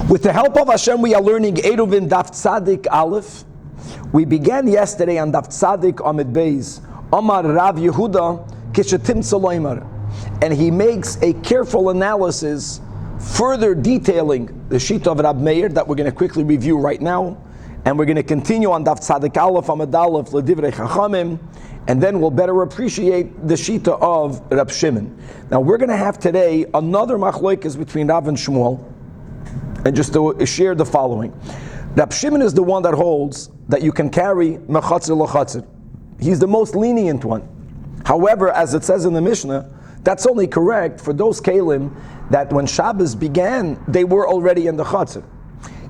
With the help of Hashem, we are learning EIRUVIN Daf Tzadik Aleph. We began yesterday on Daf Tzadik Amid Beis. Amar Rav Yehuda Kishetim Saloimar. And he makes a careful analysis, further detailing the sheet of Rab Meir that we're going to quickly review right now. And we're going to continue on Daf Tzadik Aleph Amid Aleph L'divrei Chachamim. And then we'll better appreciate the shita of Rab Shimon. Now we're going to have today another machlokes between Rav and Shmuel. And just to share the following. Rab Shimon is the one that holds that you can carry mechatzer l'chatzer. He's the most lenient one. However, as it says in the Mishnah, that's only correct for those kalim that when Shabbos began, they were already in the chatzer.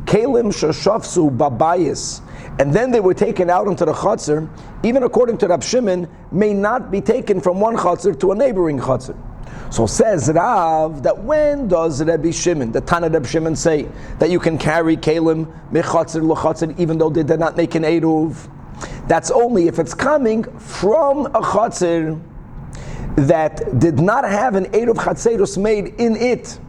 Kalim sheshafsu babayis, and then they were taken out into the chatzer, even according to Rab Shimon, may not be taken from one chatzer to a neighboring chatzer. So says Rav that when does Rabbi Shimon, the Tanach Rabbi Shimon, say that you can carry kalim mechatzer l'chatzer even though they did not make an eruv? That's only if it's coming from a chatzer that did not have an eruv chatzerus made in it.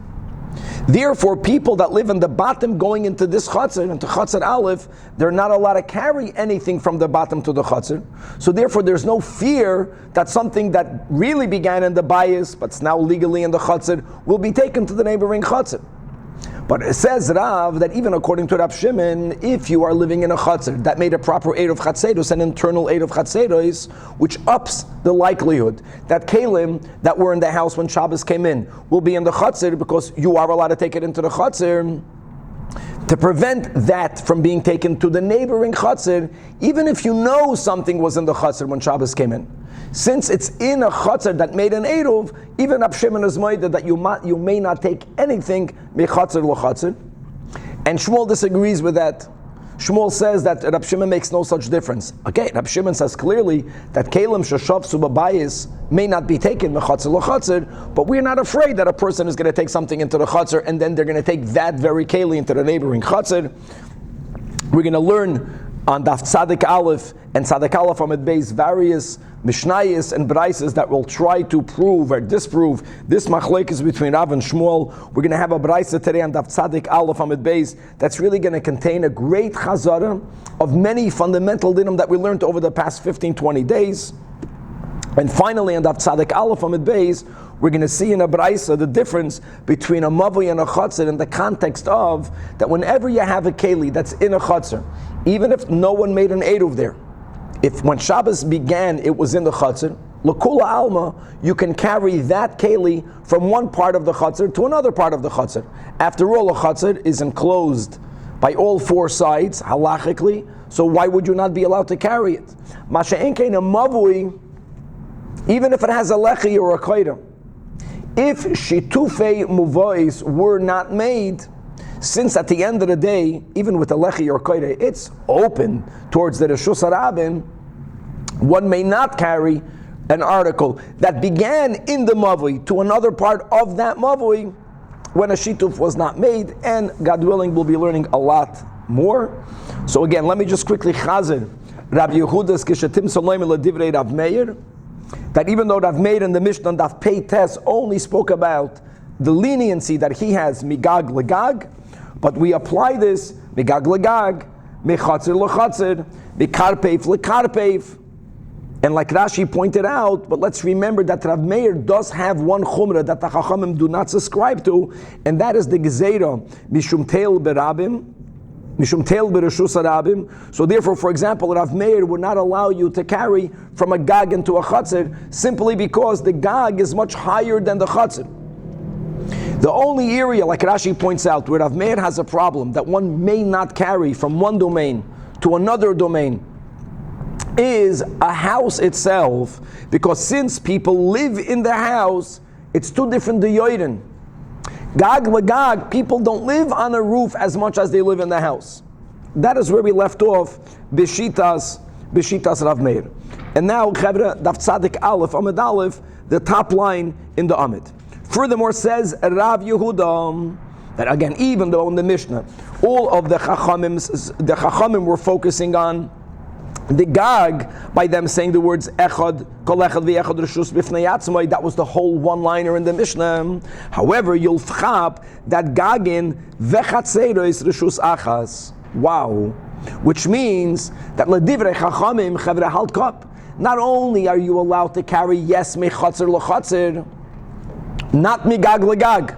Therefore, people that live in the bottom going into this chatzer, into chatzer aleph, they're not allowed to carry anything from the bottom to the chatzer. So therefore, there's no fear that something that really began in the bayis, but's now legally in the chatzer, will be taken to the neighboring chatzer. But it says Rav that even according to Rab Shimon, if you are living in a chatzer that made a proper eruv chatzerus, an internal eruv chatzerus, which ups the likelihood that kalim that were in the house when Shabbos came in will be in the chatzer because you are allowed to take it into the chatzer. To prevent that from being taken to the neighboring chatzer, even if you know something was in the chatzer when Shabbos came in. Since it's in a chatzer that made an eruv, even Rab Shimon is moided that you may not take anything mechatzer l'chatzer. And Shmuel disagrees with that. Shmuel says that Rab Shimon makes no such difference. Okay, Rab Shimon says clearly that kalim sheshafsu babayis may not be taken mechatzer l'chatzer, but we're not afraid that a person is going to take something into the chatzer and then they're going to take that very keli into the neighboring chatzer. We're going to learn on Daf Tzadik Aleph and Tzadik Aleph Amid Beis various Mishnayos and Braises that will try to prove or disprove this machlokes between Rav and Shmuel. We're going to have a Braise today on Daf Tzadik Aleph Amid Beis that's really going to contain a great chazara of many fundamental dinim that we learned over the past 15-20 days. And finally on Daf Tzadik Aleph Amid Beis, we're going to see in a Braise the difference between a mavui and a chatzer in the context of that whenever you have a keli that's in a chatzer, even if no one made an eruv there, if when Shabbos began it was in the chatzer, l'kula alma, you can carry that keli from one part of the chatzer to another part of the chatzer. After all, a chatzer is enclosed by all four sides halachically, so why would you not be allowed to carry it? Masha'en kein a mavui, even if it has a lechi or a koida, if shitufei muvois were not made, since at the end of the day, even with the lechi or koide, it's open towards the Reshus HaRabim, one may not carry an article that began in the mavui to another part of that mavui when a shituf was not made, and God willing, we'll be learning a lot more. So again, let me just quickly chazer Rabbi Yehuda's Kishetim Saloim L'divrei Rav Meir, that even though Rav Meir in the Mishnah Daf Pei Tes only spoke about the leniency that he has migag legag, but we apply this migag legag, mechatzer l'chatzer, mikarpeif lekarpeif, and like Rashi pointed out. But let's remember that Rav Meir does have one chumrah that the Chachamim do not subscribe to, and that is the gezeira mishum teil berabim, mishum teil bereshus harabim. So therefore, for example, Rav Meir would not allow you to carry from a gag into a chatzer simply because the gag is much higher than the chatzer. The only area, like Rashi points out, where Rav Meir has a problem that one may not carry from one domain to another domain is a house itself, because since people live in the house, it's two different diyorin. Gag legag, people don't live on a roof as much as they live in the house. That is where we left off Bishitas Rav Meir. And now, Chavra, Daf Tzadik Aleph, Amid Aleph, the top line in the Amid. Furthermore, says Rav Yehuda that again, even though in the Mishnah all of the Chachamim were focusing on the Gag, by them saying the words Echad, Kol Echad V'Echad Reshus B'fnei Atzmai, that was the whole one-liner in the Mishnah. However, you'll fchap that Gagin V'Chatzeros Reshus Achas. Wow. Which means that L'divrei Chachamim Chevre Halt Kop. Not only are you allowed to carry yes Mechatzer L'Chatzer, not Migag L'Gag,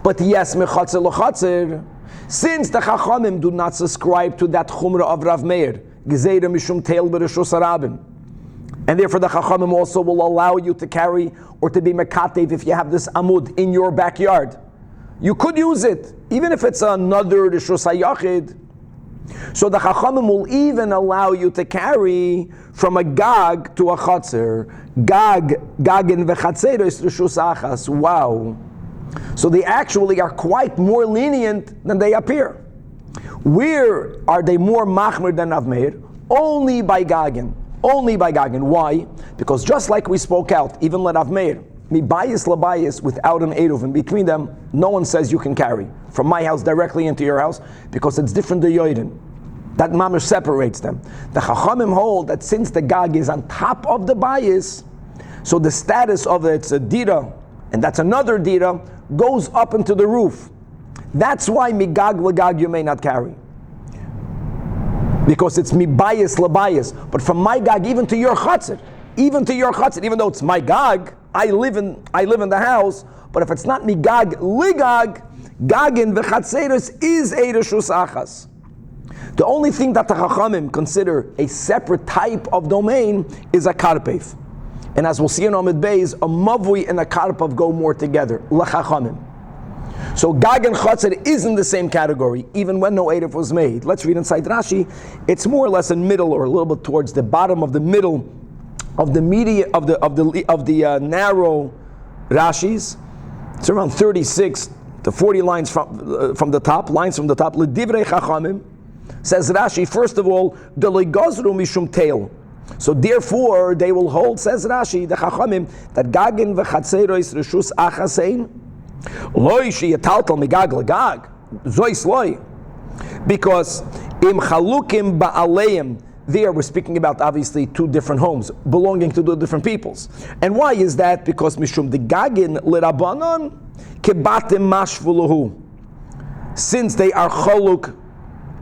but yes Mechatzer L'Chatzer, since the Chachamim do not subscribe to that Chumrah of Rav Meir, Gezeira Mishum Teil B'Reshus HaRabim, and therefore the Chachamim also will allow you to carry or to be Mekatev if you have this Amud in your backyard. You could use it, even if it's another Reshus HaYachid. So the Chachamim will even allow you to carry from a Gag to a Chatzer. Gagin v'Chatzeros Reshus Achas. Wow. So they actually are quite more lenient than they appear. Where are they more machmer than Rav Meir? Only by Gagin. Only by Gagin. Why? Because just like we spoke out, even let Rav Meir, mi bias la bias without an EIRUVIN between them, no one says you can carry from my house directly into your house because it's different the yoidin. That mamash separates them. The Chachamim hold that since the Gag is on top of the bias, so the status of it's a dira, and that's another dira, goes up into the roof. That's why migag lagag you may not carry, because it's mi bias la bias. But from my gag even to your chatzir, even though it's my gag, I live in the house. But if it's not migag ligag, gagin v'chatzeros is a reshus achas. The only thing that the Chachamim consider a separate type of domain is a karpev. And as we'll see in Amid Beis, a mavui and a karpev go more together. L'chachamim. So Gag and Chatzer is in the same category, even when no Erev was made. Let's read inside Rashi. It's more or less in middle, or a little bit towards the bottom of the middle of the media of the narrow Rashis. It's around 36 to 40 lines from the top. L'divrei Chachamim. Says Rashi, first of all, the legazru mishum teil. So therefore, they will hold, says Rashi, the Chachamim, that Gagin v'chatzeros reshus achasein, loy sheyataltal migag legag, zois loy. Because im chalukim ba'aleim, there we're speaking about obviously two different homes belonging to two different peoples. And why is that? Because mishum the Gagin l'rabanon kebatim mashvuluhu. Since they are chaluk,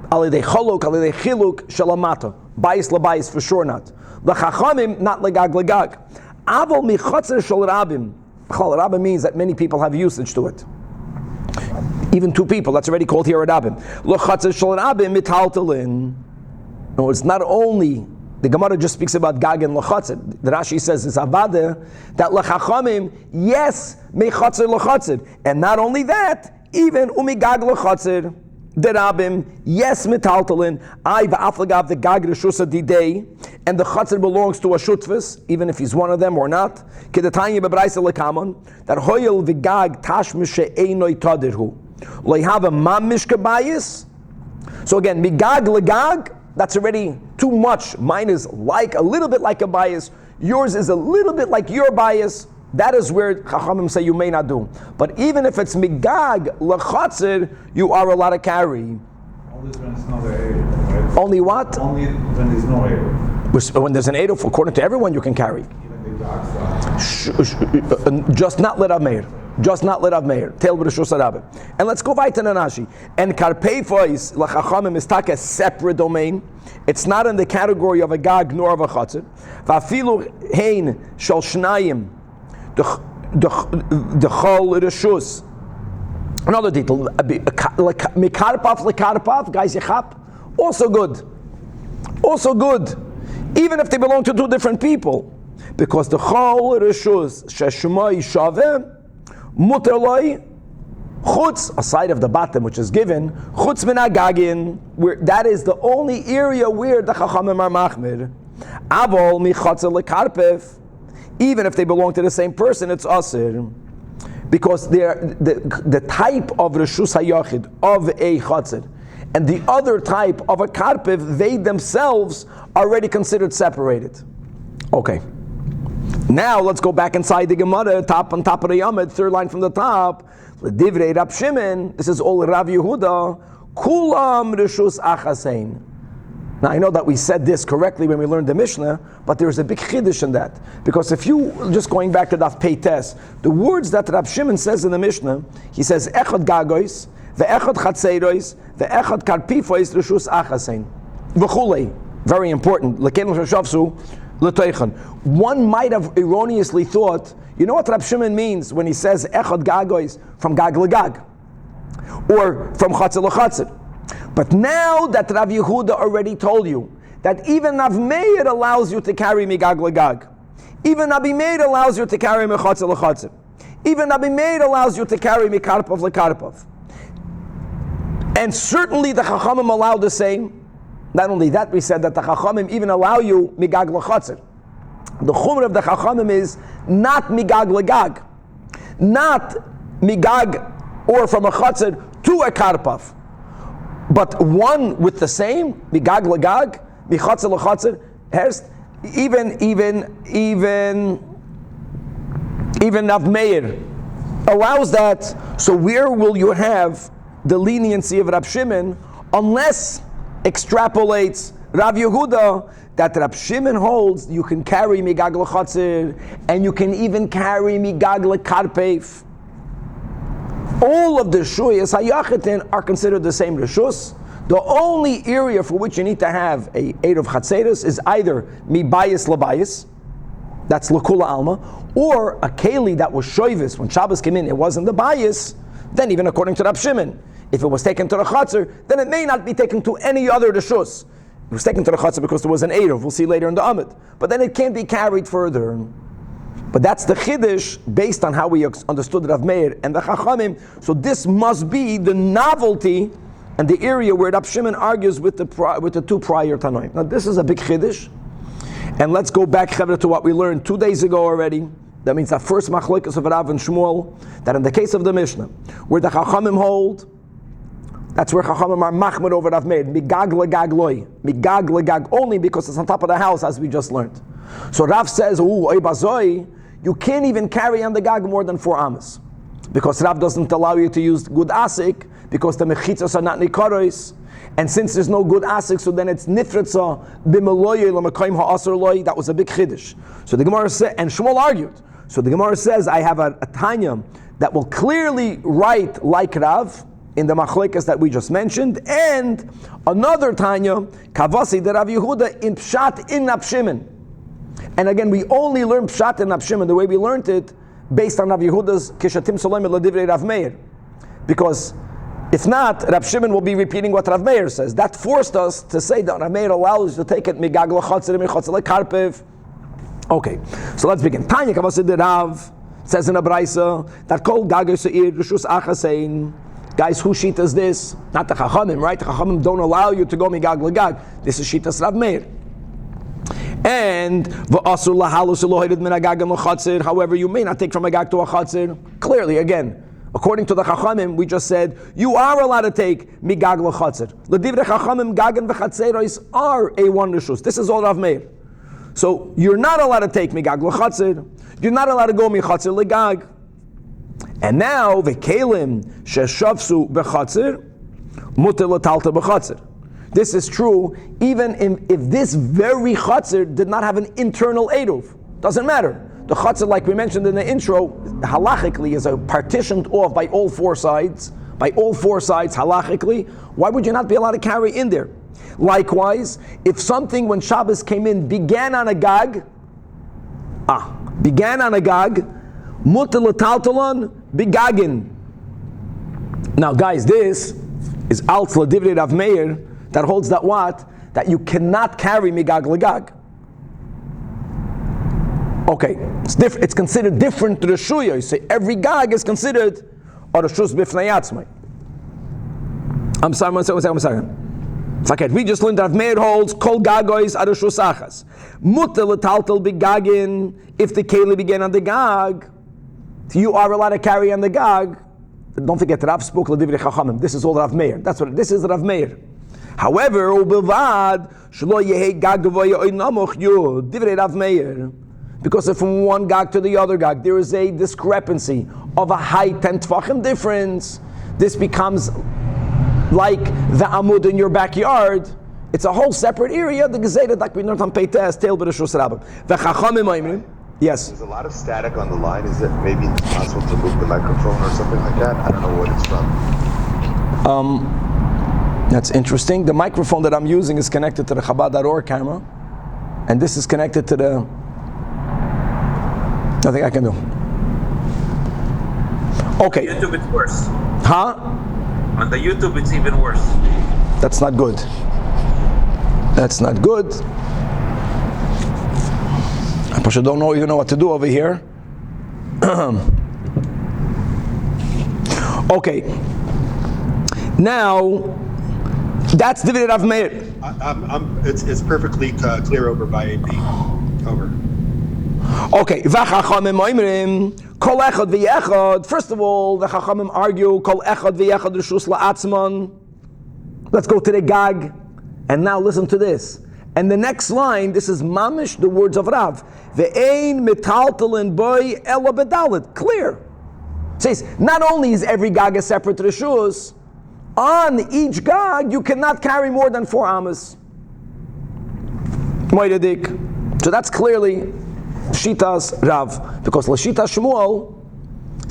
alidei chiluk shalamata. Bias labias for sure not. L'chachamim not legag legag. Aval michatzer shel rabbim. Rabbim means that many people have usage to it. Even two people, that's already called here a rabbim. L'chatzer shel rabbim mitaltalin. No, it's not only, the Gemara just speaks about gag and l'chatzer. The Rashi says it's avada, that l'chachamim, yes, mechatzer l'chatzer. And not only that, even umigag l'chatzer. The Rabbim, yes, metaltalin, I va'aflagav the gag reshusa didei, and the chatzir belongs to a shutfus, even if he's one of them or not. Kedatanya bebraisa lekamon that hoyel v'gag tash mishe einoi tadirhu loihava mam mishkabayis. So again, migag legag, that's already too much. Mine is like a little bit like a bias. Yours is a little bit like your bias. That is where Chachamim say you may not do. But even if it's migag l'chatzir, you are allowed to carry. Only when it's not an Erev, right? Only what? Only when there's no Erev. When there's an Erev, according to everyone, you can carry. Even the Gag. Just not let Meir. Just not let Meir. Tel b'reshus harabim. And let's go weiter to Rashi. And karpeifois l'chachamim is tak a separate domain. It's not in the category of a gag nor of a chatzir. Va'afilu hein shel shnayim. The chol reshus. Another detail. Mikarpav lekarpav, guys, yechap. Also good. Even if they belong to two different people, because the chol reshus sheshmai shaveh muterloi chutz, aside of the bottom which is given, chutz min agagin, where that is the only area where the chachamim are machmir. Avol michatzer lekarpev. Even if they belong to the same person, it's asir, because they're the type of reshus hayachid of a chatzir, and the other type of a karpev, they themselves are already considered separated. Okay. Now let's go back inside the Gemara, on top of the Yamid, third line from the top. L'divrei Rab Shimon. This is all Rav Yehuda. Kulam reshus achasein. Now I know that we said this correctly when we learned the Mishnah, but there's a big chiddush in that. Because if you, just going back to Daf Peites, the words that Rab Shimon says in the Mishnah, he says, Echad gagois, ve'echad chatzeirois, ve'echad karpifois reshus achasein. V'chulei. Very important. One might have erroneously thought, you know what Rab Shimon means when he says Echad gagois, from gag legag, or from chatzir lechatzir. But now that Rav Yehuda already told you that even Rav Meir allows you to carry migag legag, even Rabbi Meir allows you to carry mechatzir lechatzir, even Rabbi Meir allows you to carry mikarpov lekarpov, and certainly the Chachamim allow the same. Not only that, we said that the Chachamim even allow you migag lechatzir. The chumrah of the Chachamim is not migag legag, not migag or from a chatzir to a karpov, but one with the same migag legag, michatzir lechatzir. Even Rav Meir allows that. So where will you have the leniency of Rab Shimon unless extrapolates Rav Yehuda that Rab Shimon holds you can carry migag lechatzir and you can even carry migag lekarpev. All of the shuyas hayachitin are considered the same reshus. The only area for which you need to have a eruv chatzeros is either mibayis labayis, that's lakula alma, or a keli that was shoyvis when Shabbos came in. It wasn't the bayis. Then even according to Rab Shimon, if it was taken to the chatzir, then it may not be taken to any other reshus. It was taken to the chatzir because there was an eruv. We'll see later in the Amid. But then it can't be carried further. But that's the chiddush based on how we understood Rav Meir and the Chachamim. So this must be the novelty and the area where Rab Shimon argues with the two prior Tanoim. Now this is a big chiddush, and let's go back to what we learned 2 days ago already. That means the first machlokes of Rav and Shmuel, that in the case of the Mishnah, where the Chachamim hold, that's where Chachamim are machmir over Rav Meir, migag legag loy, migag legag only because it's on top of the house, as we just learned. So Rav says, oy bazoi, you can't even carry on the gag more than 4 amas, because Rav doesn't allow you to use good asik, because the mechitzos are not nikaros, and since there's no good asik, so then it's nifritza b'meloye l'mekayim ha'asar loy. That was a big chiddush. So the Gemara said, and Shmuel argued. So the Gemara says, I have a Tanya that will clearly write like Rav in the machlekas that we just mentioned, and another Tanya kavasi de Rav Yehuda in pshat in Rab Shimon. And again, we only learn pshat in Rab Shimon the way we learned it based on Rav Yehuda's kishatim soloim l'divrei Rav Meir, because if not, Rab Shimon will be repeating what Rav Meir says. That forced us to say that Rav Meir allows you to take it migag lechatzir michatzir lekarpev. Okay, so let's begin. Tanya kavasi de Rav says in a brayso that kol gagos seir reshus achasein. Guys, whose sheet is this? Not the Chachamim, right? The Chachamim don't allow you to go migag legag. This is Shitas Rav Meir. And v'asur lahalus elohidid min agag lechatzir. However, you may not take from a gag to a chatzir. Clearly, again, according to the Chachamim, we just said you are allowed to take migag lechatzir. L'divrei Chachamim gagan v'chatzeros are a one reshus. This is all Rav Meir. So you're not allowed to take migag lechatzir. You're not allowed to go michatzir legag. And now the kelim sheshavsu bechatzir muter l'talta bechatzir. This is true even if this very chatzir did not have an internal eruv. Doesn't matter. The chatzir, like we mentioned in the intro, halachically is partitioned off by all 4 sides. By all 4 sides halachically. Why would you not be allowed to carry in there? Likewise, if something when Shabbos came in began on a gag, muter l'taltalon bigagin. Now guys, this is alts l'divrei Rav Meir that holds that what? That you cannot carry migag legag. Okay, it's considered different to the shuya. You say every gag is considered a reshus b'fnei atzmai. I'm sorry. It's okay. We just learned that Rav Meir holds kol gagois a reshus achas. Muter l'taltal bigagin. If the keli began on the gag, you are allowed to carry on the gag. Don't forget, Rav spoke l'divrei Chachamim. This is all Rav Meir. This is Rav Meir. However, u'bilvad shelo yehei gag gavoya oy namoch yud divrei Rav Meir. Because if from one gag to the other gag there is a discrepancy of a height 10 tefachim difference, this becomes like the amud in your backyard, It's a whole separate area. The Gezeidah like we learned on Peites, Teil B'Reshus Rabbim. V'chachamim oimrim. Yes. There's a lot of static on the line. Is it maybe possible to move the microphone or something like that? I don't know what it's from. That's interesting. The microphone that I'm using is connected to the Chabad.org camera, and this is connected to the. Nothing I can do. Okay. On YouTube, it's worse. Huh? On the YouTube, it's even worse. That's not good. That's not good. I don't even know what to do over here. Okay. Now, that's Divided Rav Meir. It's perfectly clear over by AP. Over. Okay. V'chachamim oimrim kol echad v'yechad. First of all, the Chachamim argue kol echad v'yechad reshus la'atzman. Let's go to the Gag. And now listen to this. And the next line, this is mamish, the words of Rav. Ve'ein metaltalin boy ela bedalit. Clear. It says, not only is every Gag a separate reshus, on each Gag you cannot carry more than 4 amas. Moededik. So that's clearly Shitas Rav. Because Lashita Shmuel,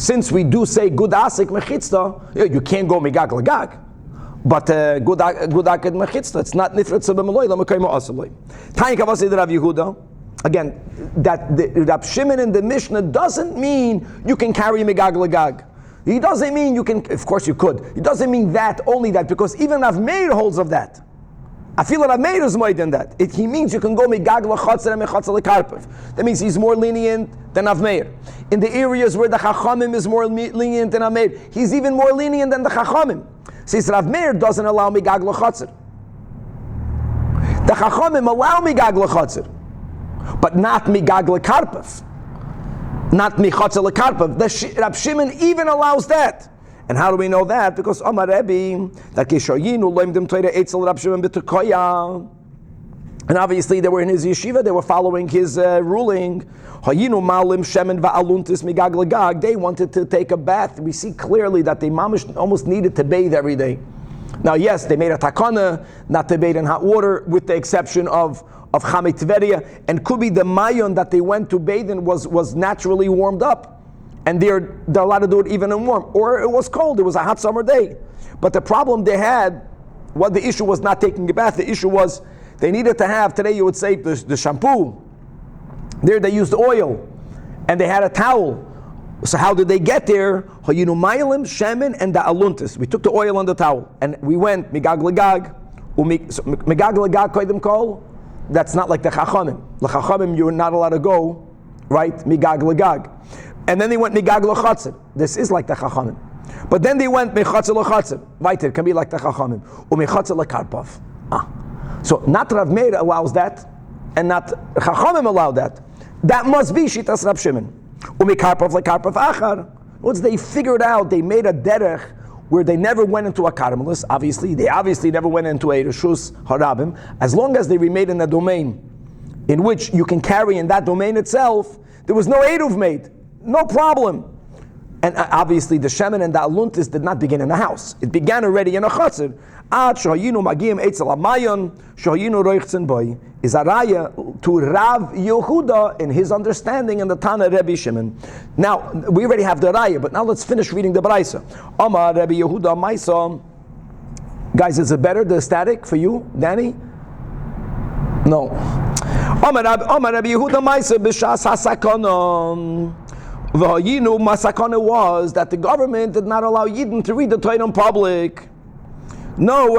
since we do say good asik mechitzta, you can't go migag lagag. But good aked mechitzta, it's not nifret sebemeloy lamekaymo asaloi. Tanya kavasi the Rav Yehuda. Again, that the Rab Shimon in the Mishnah doesn't mean you can carry migag lagag. He doesn't mean you can. Of course you could. It doesn't mean that only that, because even Rav Meir holds of that. I feel that Rav Meir is more than that. He means you can go migag lachatzer and mechatzer lekarpev. That means he's more lenient than Rav Meir. In the areas where the Chachamim is more lenient than Rav Meir, he's even more lenient than the Chachamim. Since Rav Meir doesn't allow migag lachatzer. The Chachamim allow migag lachatzer, but not migag lekarpev. Not mechatzer lekarpev. The Rab Shimon even allows that. And how do we know that? Because Omar Rebbe, that Kishayinu loimdim Torah etzel Rab Shimon b'Tekoya. And obviously they were in his yeshiva, they were following his ruling. Hayinu malim shemen va'aluntis migag legag. They wanted to take a bath. We see clearly that they almost needed to bathe every day. Now yes, they made a takana not to bathe in hot water, with the exception of Chamei Tveria, and could be the mayon that they went to bathe in was naturally warmed up. And they're allowed to do it even in warm. Or it was cold, it was a hot summer day. But the problem they had, the issue was not taking a bath, the issue was they needed to have, today you would say the shampoo. There they used oil. And they had a towel. So how did they get there? Hayinu ma'ilim, shemen, and the aluntis. We took the oil on the towel. And we went, migag legag. Migag legag koydem kol. That's not like the Chachamim. The Chachamim, you're not allowed to go, right? Migag legag. And then they went migag lachatzer. This is like the Chachamim. But then they went mechatzer lachatzer. Right, it can be like the Chachamim. Umechatzer lekarpav. So not Rav Meir allows that, and not Chachamim allow that. That must be Shitas Rab Shimon. Umekarpav lekarpav achar. Once they figured out, they made a derech where they never went into a karmelis. They obviously never went into a reshus harabim. As long as they remained in a domain in which you can carry in that domain itself, there was no eruv made. No problem. And obviously the shemen and the aluntis did not begin in the house. It began already in a chatzir. Ad shohayinu magiyim eitzel amayon, shohayinu roichtzen boy, is a raya to Rav Yehuda in his understanding in the Tana Rebbe Shimon. Now, we already have the raya, but now let's finish reading the Braisa. Amar Rebbe Yehuda Maisa. Guys, is it better, the static, for you, Danny? No. Amar Rebbe Yehuda Maisa b'shas hasakana. The Hayinu Masakana was that the government did not allow Yidden to read the Torah in public. No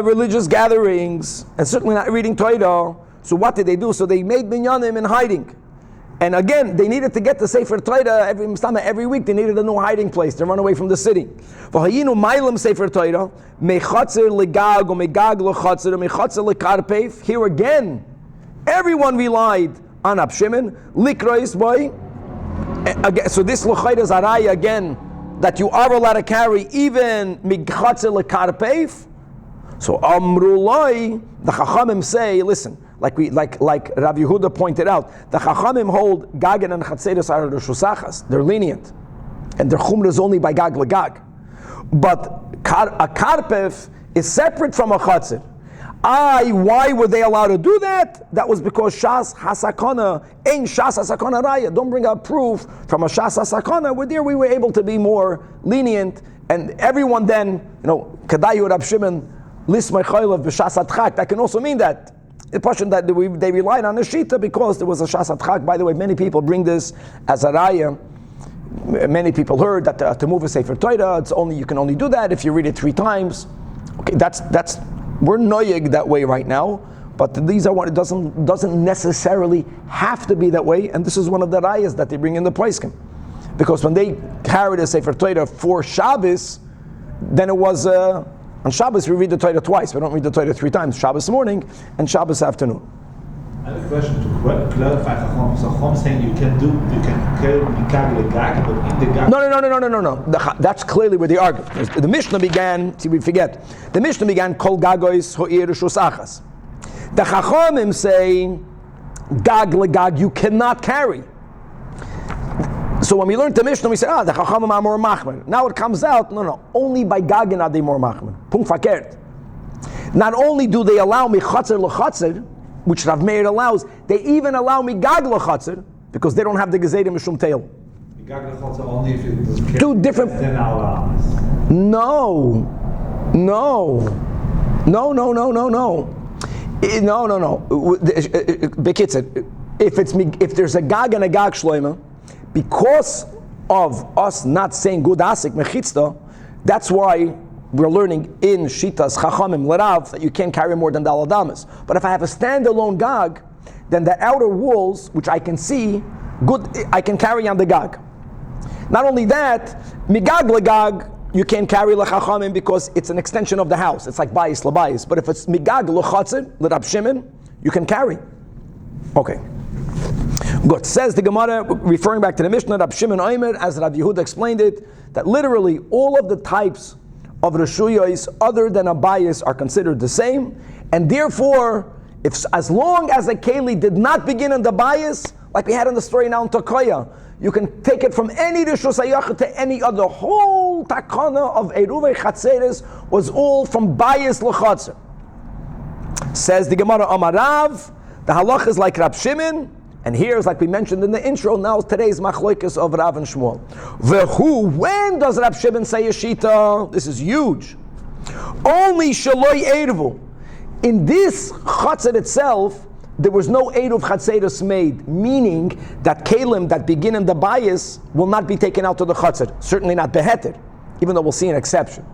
religious gatherings, and certainly not reading Torah. So what did they do? So they made minyanim in hiding. And again, they needed to get the Sefer Torah every week. They needed a new hiding place to run away from the city. V'hayinu mailam Sefer Torah mechatzer legag or megag lechatzer or mechatzer lekarpeif. Here again, everyone relied on Rab Shimon, likrois boy. So this l'chayda is araya again that you are allowed to carry even migchatzer lekarpeif. So amrulai, the Chachamim say, listen, like Rav Yehuda pointed out, the Chachamim hold gagan and chatzeres are reshusachas. They're lenient, and their chumra is only by gag legag. But a karpef is separate from a chatzir. Why were they allowed to do that? That was because Shas Hasakana, ain't Shas Hasakana Raya. Don't bring out proof from a Shas Hasakana. We were able to be more lenient, and everyone then, Kadayu Rab Shimon, Lismay Chaylev B'Shas Atchak. That can also mean that the person that they relied on the Shita because there was a Shas Atchak. By the way, many people bring this as a Raya. Many people heard that to move a Sefer Torah, you can only do that if you read it 3 times. Okay, that's we're noyeg that way right now, but these are what it doesn't necessarily have to be that way, and this is one of the rayas that they bring in the Periscope. Because when they carried a Sefer Torah for Shabbos, then it was on Shabbos we read the Torah twice. We don't read the Torah 3 times: Shabbos morning and Shabbos afternoon. I have a question to clarify. So Chacham saying you can carry mikag legag, but in the gag. No. That's clearly where they argue. The Mishnah began. See, we forget. The Mishnah began kol gagois ho'ir shus achas. The Chachamim say gag legag you cannot carry. So when we learned the Mishnah, we said, the Chachamim are more machmer. Now it comes out, no, only by gagin are they more machmer. Punkt fakert. Not only do they allow me chatzir l'chatzir, which Rav Meir allows, they even allow me gag l'chatzir because they don't have the gezeidim mishum tail. Gag l'chatzir only if it doesn't carry. 2 different. Then I'll No. Bekitzer, if there's a gag and a gag shloima, because of us not saying good asik mechitzta, that's why we're learning in Shitas Chachamim Lerav that you can't carry more than Dal Adamas. But if I have a standalone gag, then the outer walls, which I can see, I can carry on the gag. Not only that, migag legag, you can't carry lechachamim because it's an extension of the house. It's like bayis labayis. But if it's migag lechatzir l'Rab Shimon, you can carry. Okay. Good. Says the Gemara, referring back to the Mishnah, Rab Shimon Omer, as Rav Yehuda explained it, that literally all of the types of reshuyos other than a bias are considered the same, and therefore, as long as a keli did not begin in the bias, like we had in the story now in Takoya, you can take it from any reshus hayachid to any other. The whole takana of eruvei chatzeres was all from bias l'chatzer. Says the Gemara Amarav, the halach is like Rab Shimon. And here's, like we mentioned in the intro, now today's machloikas of Rav and Shmuel. When does Rab Shimon say Yeshita? This is huge. Only shaloi eruv. In this chatzet itself, there was no eruv chatzeros made, meaning that kalim that begin in the bias will not be taken out to the chatzet. Certainly not beheter, even though we'll see an exception.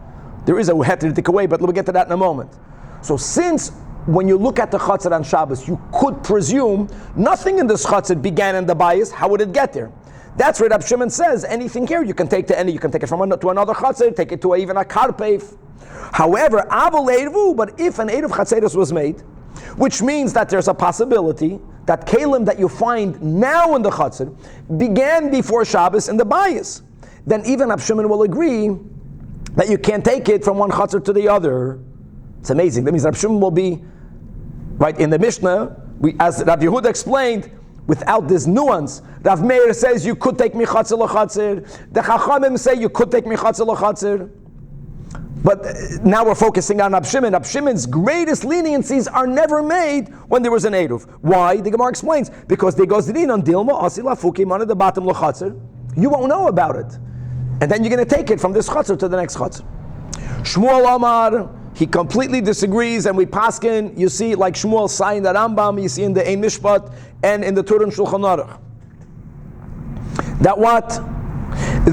There is a heter to take away, but we'll get to that in a moment. So since when you look at the chatzir on Shabbos, you could presume nothing in this chatzir began in the bias. How would it get there? That's where Rab Shimon says anything here you can take to any. You can take it from to another chatzir, take it to even a karpev. However, avol eruv. But if an eruv chatzeros was made, which means that there's a possibility that kalim that you find now in the chatzir began before Shabbos in the bias, then even Rab Shimon will agree that you can't take it from one chatzir to the other. It's amazing. That means Rab Shimon will be right in the Mishnah. As Rav Yehuda explained, without this nuance, Rav Meir says you could take michatzir l'chatzir. The Chachamim say you could take michatzir l'chatzir. But now we're focusing on Rab Shimon. Rab Shimon's greatest leniencies are never made when there was an eruv. Why? The Gemara explains because they goes in on Dilma Asila Fukim on the bottom l'chatzir. You won't know about it, and then you're going to take it from this chatzir to the next chatzir. Shmuel Amar. He completely disagrees, and we paskin. You see, like Shmuel signed the Rambam. You see in the Ein Mishpat and in the Torah and Shulchan Aruch. That what?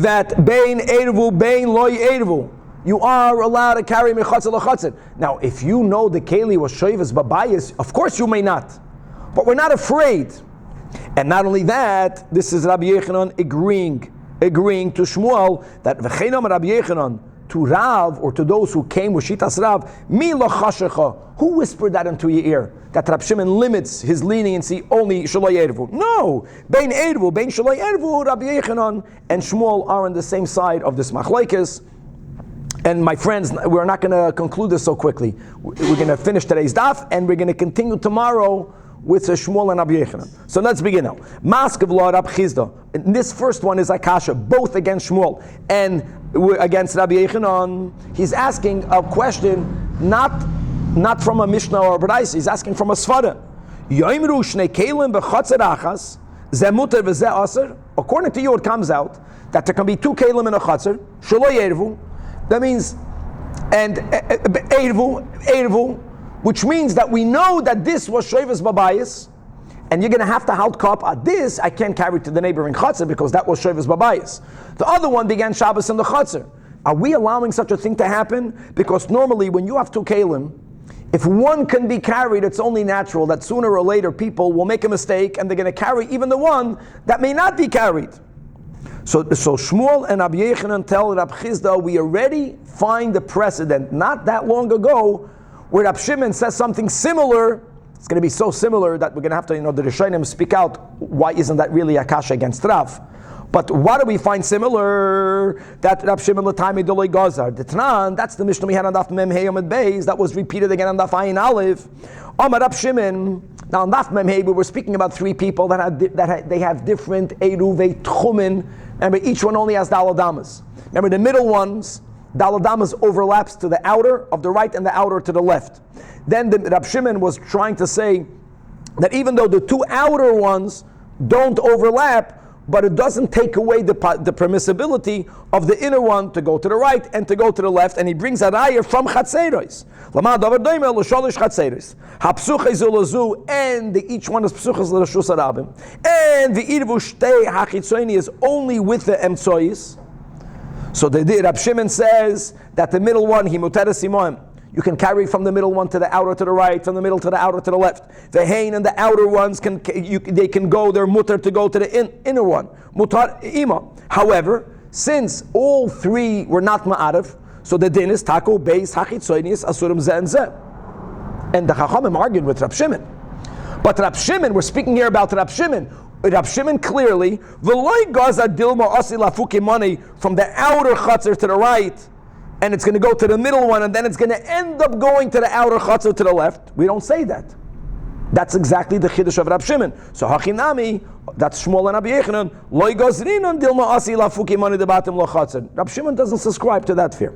That bein eruv, bein loy eruv. You are allowed to carry mechatzah l'chatzah. Now, if you know the keli was shoyves babayis, of course you may not, but we're not afraid. And not only that, this is Rabbi Yechanan agreeing to Shmuel that v'cheinam Rabbi Yechanan. To Rav, or to those who came with Shitas Rav, mi lachashecha. Who whispered that into your ear? That Rab Shimon limits his leniency only shaloi ervu. No, bein ervu, bein shaloi ervu. Rabbi Yechanan and Shmuel are on the same side of this machlekes. And my friends, we're not going to conclude this so quickly. We're going to finish today's daf, and we're going to continue tomorrow with Shmuel and Rabbi Yechanan. So let's begin now. Mask of Law Rab Chizda. And this first one is Akasha, both against Shmuel and against Rabbi Yechanan. He's asking a question not from a Mishnah or a B'raisa. He's asking from a Svara. Yoimru shnei kelim b'chatzer achas ze muter v'ze aser. According to you, it comes out that there can be two kelim in a chatzer. Shelo yeirvu. That means, and eirvu, which means that we know that this was shoyvus babayis, and you're going to have to halt kop at this. I can't carry to the neighboring chatzer because that was shoyvus babayis. The other one began Shabbos in the chatzer. Are we allowing such a thing to happen? Because normally when you have two kelim, if one can be carried, it's only natural that sooner or later people will make a mistake and they're going to carry even the one that may not be carried. So Shmuel and Rabbi Yochanan tell Rab Chizda, we already find the precedent not that long ago where Rab Shimon says something similar. It's going to be so similar that we're going to have to, the Rishonim speak out, why isn't that really a kasha against Rav? But what do we find similar? That Rab Shimon l'taimi doloi gazar. The Tanan, that's the Mishnah we had on Daf Mem Hey Amud Beis, that was repeated again on Daf Ayin Aleph. Amar Rab Shimon. Now on Daf Mem Hey we were speaking about three people that have different Eiruvei Tchumin. Remember, each one only has Daladamas. Remember, the middle ones, Daladamas overlaps to the outer of the right and the outer to the left. Then Rab Shimon was trying to say that even though the two outer ones don't overlap, but it doesn't take away the permissibility of the inner one to go to the right and to go to the left, and he brings a raya from Chatzeros. And each one is psuchas l'rashus harabim, and the irvu shtei hachitzoni is only with the emtsoyis. So the Rab Shimon says that the middle one, he muteres imoim, you can carry from the middle one to the outer to the right, from the middle to the outer to the left. The hein and the outer ones they can go. They're mutar to go to the inner one. Mutar ima. However, since all three were not ma'arif, so the din is tako beis hachitzoynis asurim zeh and zeh. And the Chachamim argued with Rab Shimon. But Rab Shimon, we're speaking here about Rab Shimon. Rab Shimon clearly v'loy gaza dilma asi lafuki money from the outer chatzar to the right, and it's going to go to the middle one, and then it's going to end up going to the outer chatzar to the left. We don't say that. That's exactly the chiddush of Rab Shimon. So hachinami, that's Shmuel and Rabbi Yochanan. Loy gazrinon dilma asi lafuki money debatim lo chatzar. Rab Shimon doesn't subscribe to that fear.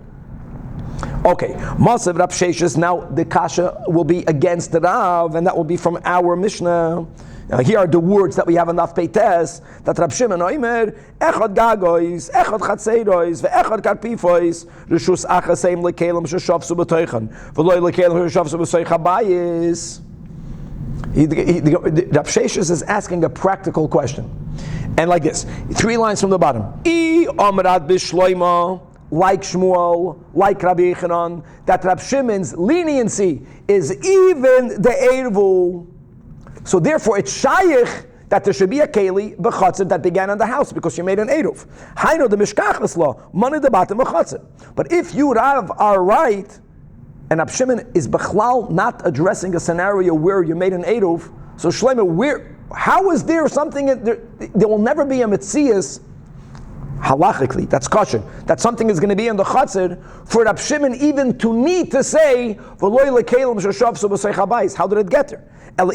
Okay, Masav Rab Sheshes. Now the kasha will be against the Rav, and that will be from our Mishnah. Now here are the words that we have in Daf Peites, that Rab Shimon oimer, echad gagois, echad chatzeirois, ve'echad karpifois, rishus achaseim lekelim sheshavsu b'toichan, v'loi lekelim sheshavsu b'soich habayis. Rab Sheshes is asking a practical question. And like this, 3 lines from the bottom. I omrad b'shloima, like Shmuel, like Rabbi Yochanan, that Rab Shimon's leniency is even the Eirvu. So therefore, it's shaykh that there should be a keli b'chatzir that began in the house because you made an eruv. Hainu the mishkachas law, money the batim b'chatzir. But if you Rav are right, and Rab Shimon is b'chlal not addressing a scenario where you made an eruv, so Shlomo, how is there something? There will never be a mitzias halachically. That's kosher. That something is going to be in the chatzir for Rab Shimon even to need to say v'loy lekelim sheshavsu b'soich habayis. How did it get there? It's a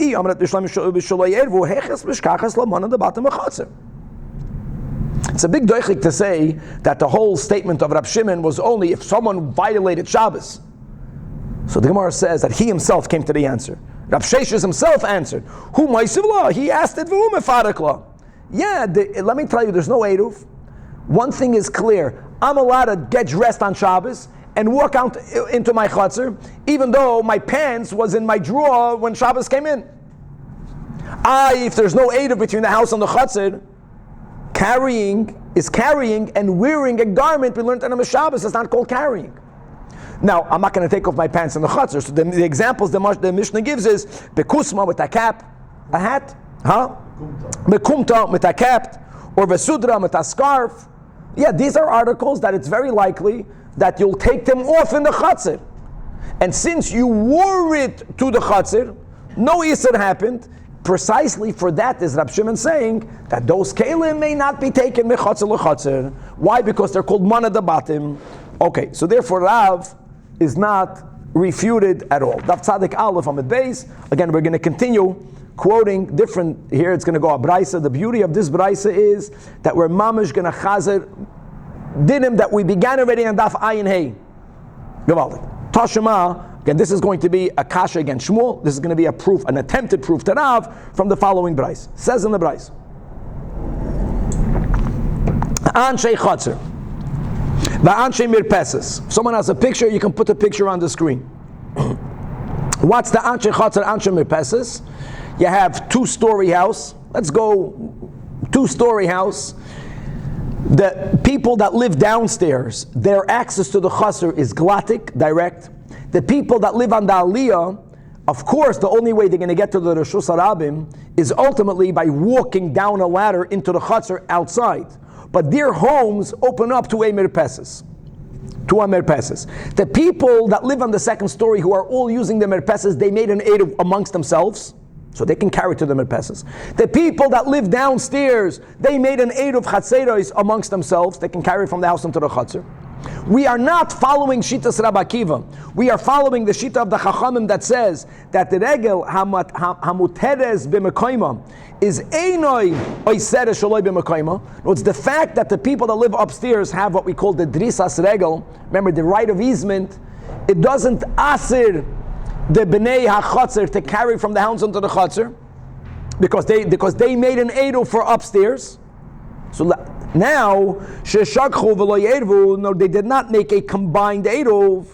big doichik to say that the whole statement of Rab Shimon was only if someone violated Shabbos. So the Gemara says that he himself came to the answer. Rab Sheshes himself answered. Who ma'isivla? He asked it. Yeah, let me tell you, there's no eruv. One thing is clear. I'm allowed to get dressed on Shabbos and walk out into my chutzner, even though my pants was in my drawer when Shabbos came in. If there's no eruv between the house and the chutzner, carrying and wearing a garment we learned in a Shabbos is not called carrying. Now, I'm not going to take off my pants in the chutzner. So the examples the Mishnah gives is bekusma with a cap, a hat, bekumta with a cap, or vesudra with a scarf. Yeah, these are articles that it's very likely that you'll take them off in the chatzir. And since you wore it to the chatzir, no yisur happened. Precisely for that is Rab Shimon saying that those kelim may not be taken mechatzir lechatzir. Why? Because they're called mana debatim. Okay, so therefore Rav is not refuted at all. Daf Tzadik Aleph Amud Beis. Again, we're going to continue quoting different, here it's going to go a braisa. The beauty of this braisa is that we're mamish going to chazer dinim that we began already on Daf Ayin Hey. Gewaldig. Tashema Again, this is going to be a kasha against Shmuel. This is going to be a proof, an attempted proof to Rav from the following Brais. Says in the Brais, Anshe Chatzar, Va'anshe Mirpeses. Someone has a picture, you can put the picture on the screen. What's the Anshe Chatzar, Anshe Mirpeses? You have 2-story house. Let's go 2-story house. The people that live downstairs, their access to the chaser is glatik, direct. The people that live on the Aliyah, of course, the only way they're going to get to the Reshus HaRabim is ultimately by walking down a ladder into the chaser outside. But their homes open up to a merpeses. The people that live on the second story who are all using the merpeses, they made an eid amongst themselves, so they can carry to the merpeses. The people that live downstairs, they made an eid of chatzeros amongst themselves, they can carry from the house into the chatzer. We are not following Shitas Rabbi Akiva. We are following the Shita of the Chachamim that says that the regel hamuteres b'mekoima is einoi oiseres shaloi b'mekoima. It's the fact that the people that live upstairs have what we call the drisas regel. Remember, the right of easement. It doesn't asir the bnei hachatzer to carry from the house into the chatzer because they made an edo for upstairs. So now, no, they did not make a combined eidov.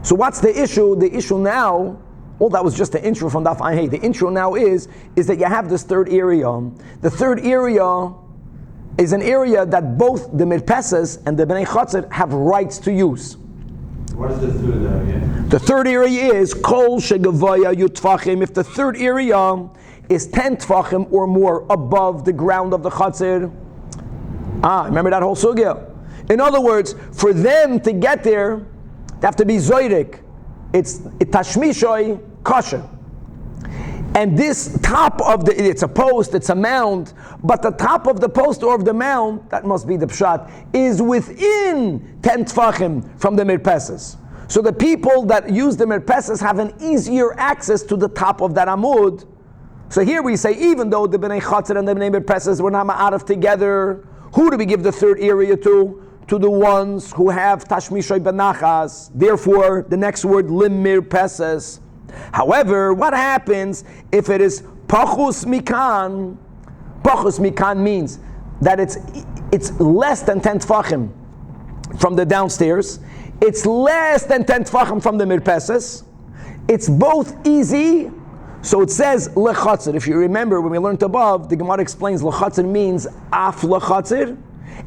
So what's the issue? The issue now, well, that was just the intro from Daf Ayin. The intro now is that you have this third area. The third area is an area that both the Mirpeses and the Bnei Chatzir have rights to use. What is the third area? The third area is Kol Shegavaya Yutfachim. If the third area is 10 Tfachim or more above the ground of the Chatzir. Remember that whole sugya? In other words, for them to get there, they have to be zoidik. It's tashmishoy kasha. And this top of it's a post, it's a mound, but the top of the post or of the mound, that must be the pshat, is within 10 tfachim from the mirpeses. So the people that use the mirpeses have an easier access to the top of that amud. So here we say, even though the Bnei Chatzir and the Bnei Mirpeses were not ma'arif together, who do we give the third area to? To the ones who have tashmishoy benachas. Therefore, the next word, lim mirpeses. However, what happens if it is pachus mikan? Pachus mikan means that it's less than 10 tfachim from the downstairs. It's less than 10 tfachim from the mirpeses. It's both easy. So it says lechatzir. If you remember when we learned above, the Gemara explains lechatzir means af lechatzir,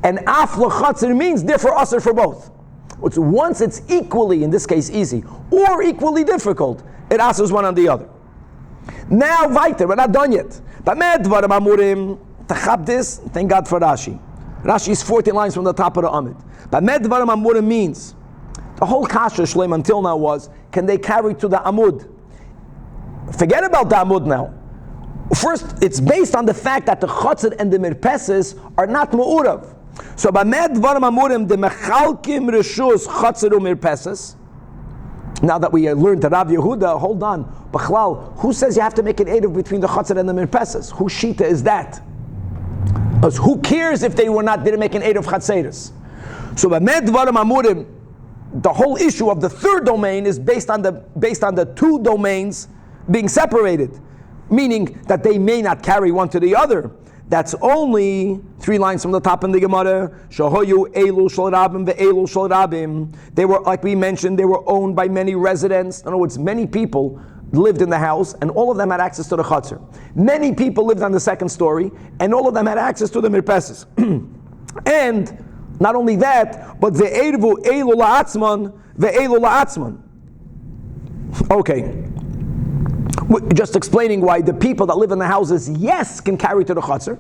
and af lechatzir means therefore asr for both. Once it's equally, in this case, easy or equally difficult, it asrs one on the other. Now, weiter, we're not done yet. But medvarim amurim tachab this. Thank God for Rashi. Rashi is 14 lines from the top of the Amid. But medvarim amurim means the whole kasha shleim until now was, can they carry to the amud? Forget about the amud now. First, it's based on the fact that the chatzir and the mirpeses are not mu'urav. So, b'med dvarim amurim the mechalkim reshus chatzir u'mirpeses. Now that we learned the Rav Yehuda, hold on. B'chlal, who says you have to make an eruv between the chatzir and the mirpeses? Whose shita is that? Because who cares if they didn't make an eruv chatzeres? So, b'med dvarim amurim, the whole issue of the third domain is based on the two domains being separated, meaning that they may not carry one to the other. That's only 3 lines from the top in the Gemara. Shahoyu elu shel rabim ve'elu shel rabim. They were, like we mentioned, they were owned by many residents. In other words, many people lived in the house, and all of them had access to the chatzir. Many people lived on the second story, and all of them had access to the mirpeses. And not only that, but ve'ervu elu la'atzman ve'elu la'atzman. Okay. Just explaining why the people that live in the houses, yes, can carry to the chatzir.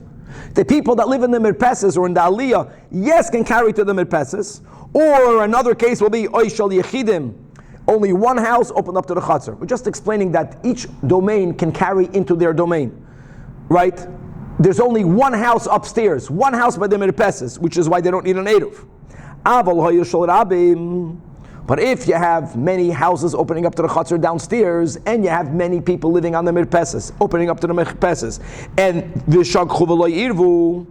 The people that live in the mirpeses or in the aliyah, yes, can carry to the mirpeses. Or another case will be oishal yechidim, only one house opened up to the chatzir. We're just explaining that each domain can carry into their domain, right? There's only one house upstairs, one house by the mirpeses, which is why they don't need an eruv. Aval hoyashal rabim. But if you have many houses opening up to the chatzir downstairs, and you have many people living on the mirpeses, opening up to the mirpeses, and v'shagchu v'lo yirvu,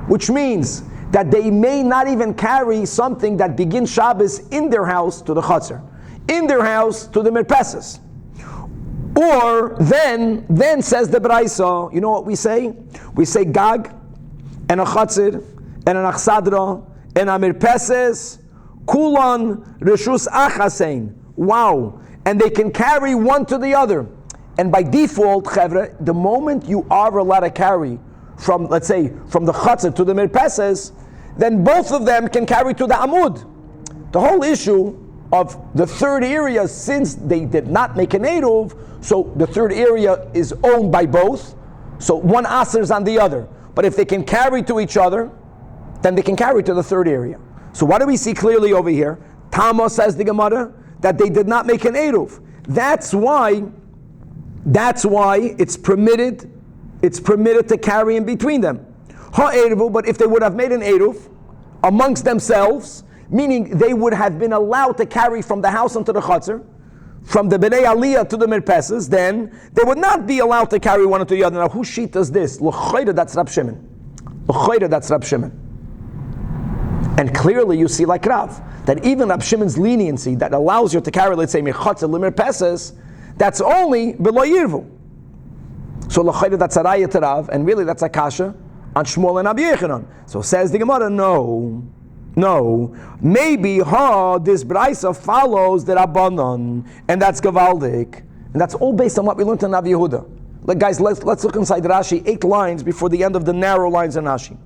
which means that they may not even carry something that begins Shabbos in their house to the chatzir. in their house to the Merpeses. Or then says the Braisa, you know what we say? We say Gag and a Chatzir and an Achsadra and a Merpeses Kulan Reshus Achasein. Wow. And they can carry one to the other. And by default, Chevre, the moment you are allowed to carry from, let's say, from the Chatzir to the Merpeses, then both of them can carry to the Amud. The whole issue of the third area, since they did not make an Eruv, so the third area is owned by both, so one Aser is on the other. But if they can carry to each other, then they can carry to the third area. So what do we see clearly over here? Tama says the Gemara that they did not make an Eruv. That's why it's permitted to carry in between them. Ha-Eruv, but if they would have made an Eruv amongst themselves, meaning they would have been allowed to carry from the house onto the Chatzir, from the Bnei Aliyah to the Merpeses, then they would not be allowed to carry one into the other. Now, whose sheet does this? L'chayda, that's Rab Shimon. L'chayda, that's Rab Shimon. And clearly you see like Rav, that even Rab Shimon's leniency that allows you to carry, let's say, Mechatzir l'Merpeses, that's only below Yirvu. So l'chayda, that's a raya to Rav, and really that's a kasha on Shmuel and Rabbi Yechanan. So says the Gemara, no, maybe this Braisa follows the Rabbanon, and that's Gavaldik, and that's all based on what we learned in Rav Yehuda. Like guys, let's look inside Rashi, 8 lines before the end of the narrow lines in Rashi.